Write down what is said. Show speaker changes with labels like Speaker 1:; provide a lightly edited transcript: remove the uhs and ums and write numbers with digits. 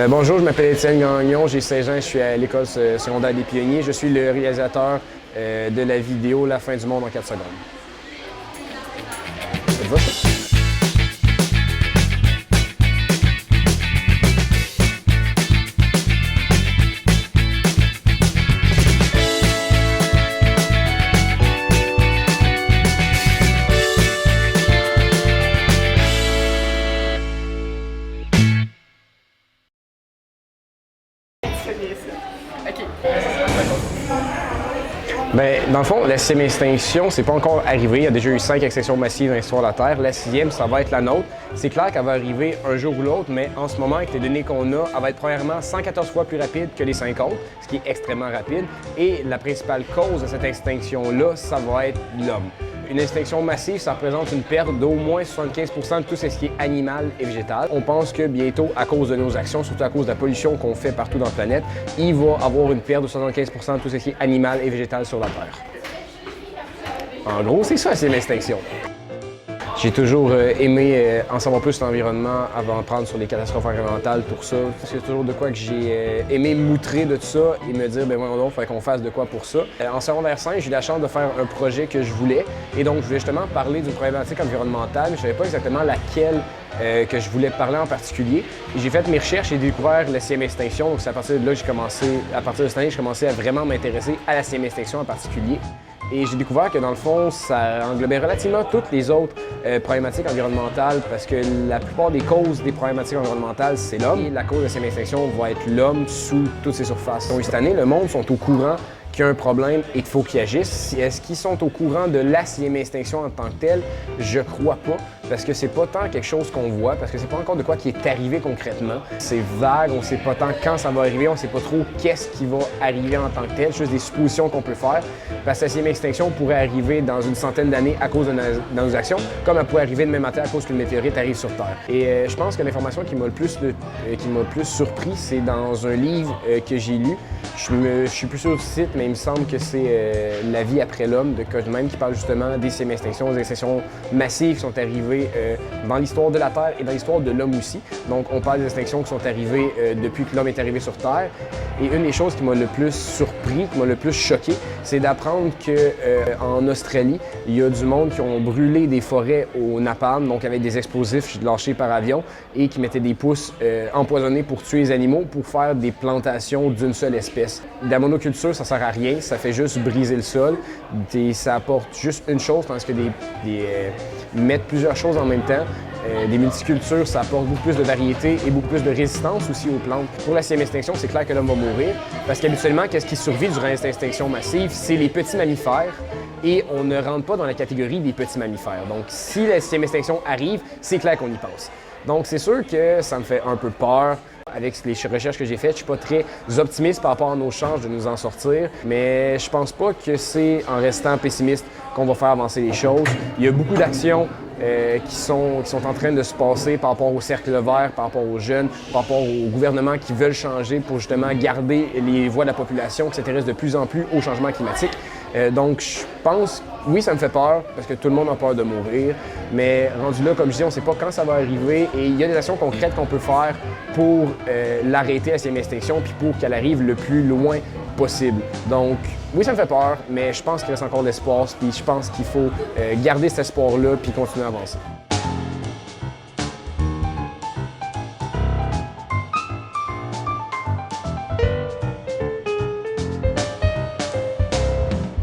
Speaker 1: Bonjour, je m'appelle Étienne Gagnon, j'ai 16 ans, je suis à l'école secondaire des Pionniers. Je suis le réalisateur de la vidéo La fin du monde en 4 secondes. Ça te va, ça?
Speaker 2: OK.
Speaker 1: Bien, dans le fond, la 6e extinction, c'est pas encore arrivé. Il y a déjà eu 5 extinctions massives dans l'histoire de la Terre. La 6e, ça va être la nôtre. C'est clair qu'elle va arriver un jour ou l'autre, mais en ce moment, avec les données qu'on a, elle va être premièrement 114 fois plus rapide que les 5 autres, ce qui est extrêmement rapide. Et la principale cause de cette extinction-là, ça va être l'homme. Une extinction massive, ça représente une perte d'au moins 75% de tout ce qui est animal et végétal. On pense que bientôt, à cause de nos actions, surtout à cause de la pollution qu'on fait partout dans la planète, il va y avoir une perte de 75% de tout ce qui est animal et végétal sur la Terre. En gros, c'est ça, c'est l'extinction. J'ai toujours aimé en savoir plus sur l'environnement avant de prendre sur les catastrophes environnementales, pour ça. C'est toujours de quoi que j'ai aimé m'outrer de tout ça et me dire, ben voyons donc, il faut qu'on fasse de quoi pour ça. En secondaire 5, j'ai eu la chance de faire un projet que je voulais et donc je voulais justement parler d'une problématique environnementale, mais je ne savais pas exactement laquelle que je voulais parler en particulier. J'ai fait mes recherches et j'ai découvert la 6e extinction, donc c'est à partir de là que j'ai commencé, à partir de cette année, j'ai commencé à vraiment m'intéresser à la 6e extinction en particulier. Et j'ai découvert que dans le fond, ça englobait relativement toutes les autres problématiques environnementales parce que la plupart des causes des problématiques environnementales, c'est l'homme. Et la cause de cette extinction va être l'homme sous toutes ses surfaces. Donc cette année, le monde sont au courant qu'il y a un problème et qu'il faut qu'ils agissent. Est-ce qu'ils sont au courant de la 6e extinction en tant que telle? Je crois pas, parce que c'est pas tant quelque chose qu'on voit, parce que c'est pas encore de quoi qui est arrivé concrètement. C'est vague, on sait pas tant quand ça va arriver, on sait pas trop qu'est-ce qui va arriver en tant que tel, juste des suppositions qu'on peut faire, parce que la 6e extinction pourrait arriver dans une centaine d'années à cause de nos actions, comme elle pourrait arriver demain matin à cause qu'une météorite arrive sur Terre. Et je pense que l'information qui m'a le plus surpris, c'est dans un livre que j'ai lu. Je suis plus sûr du site, mais il me semble que c'est La vie après l'homme de Codman qui parle justement des 6e extinctions, des extinctions massives qui sont arrivées dans l'histoire de la Terre et dans l'histoire de l'homme aussi. Donc on parle des extinctions qui sont arrivées depuis que l'homme est arrivé sur Terre. Et une des choses qui m'a le plus surpris, qui m'a le plus choqué, c'est d'apprendre qu'en Australie, il y a du monde qui ont brûlé des forêts au napalm, donc avec des explosifs lâchés par avion, et qui mettaient des pousses empoisonnées pour tuer les animaux, pour faire des plantations d'une seule espèce. La monoculture, ça sert à rien, ça fait juste briser le sol, ça apporte juste une chose, tandis que mettre plusieurs choses en même temps, des multicultures, ça apporte beaucoup plus de variété et beaucoup plus de résistance aussi aux plantes. Pour la 6e extinction, c'est clair que l'homme va mourir, parce qu'habituellement, qu'est-ce qui survit durant cette extinction massive? C'est les petits mammifères, et on ne rentre pas dans la catégorie des petits mammifères. Donc, si la 6e extinction arrive, c'est clair qu'on y pense. Donc, c'est sûr que ça me fait un peu peur. Avec les recherches que j'ai faites, je suis pas très optimiste par rapport à nos chances de nous en sortir, mais je pense pas que c'est en restant pessimiste qu'on va faire avancer les choses. Il y a beaucoup d'actions qui sont en train de se passer par rapport au cercle vert, par rapport aux jeunes, par rapport aux gouvernements qui veulent changer pour justement garder les voix de la population qui s'intéresse de plus en plus au changement climatique. Donc, je pense, oui, ça me fait peur parce que tout le monde a peur de mourir, mais rendu là, comme je dis, on ne sait pas quand ça va arriver et il y a des actions concrètes qu'on peut faire pour l'arrêter à cette extinction puis pour qu'elle arrive le plus loin possible. Donc, oui, ça me fait peur, mais je pense qu'il reste encore de l'espoir puis je pense qu'il faut garder cet espoir-là puis continuer à avancer.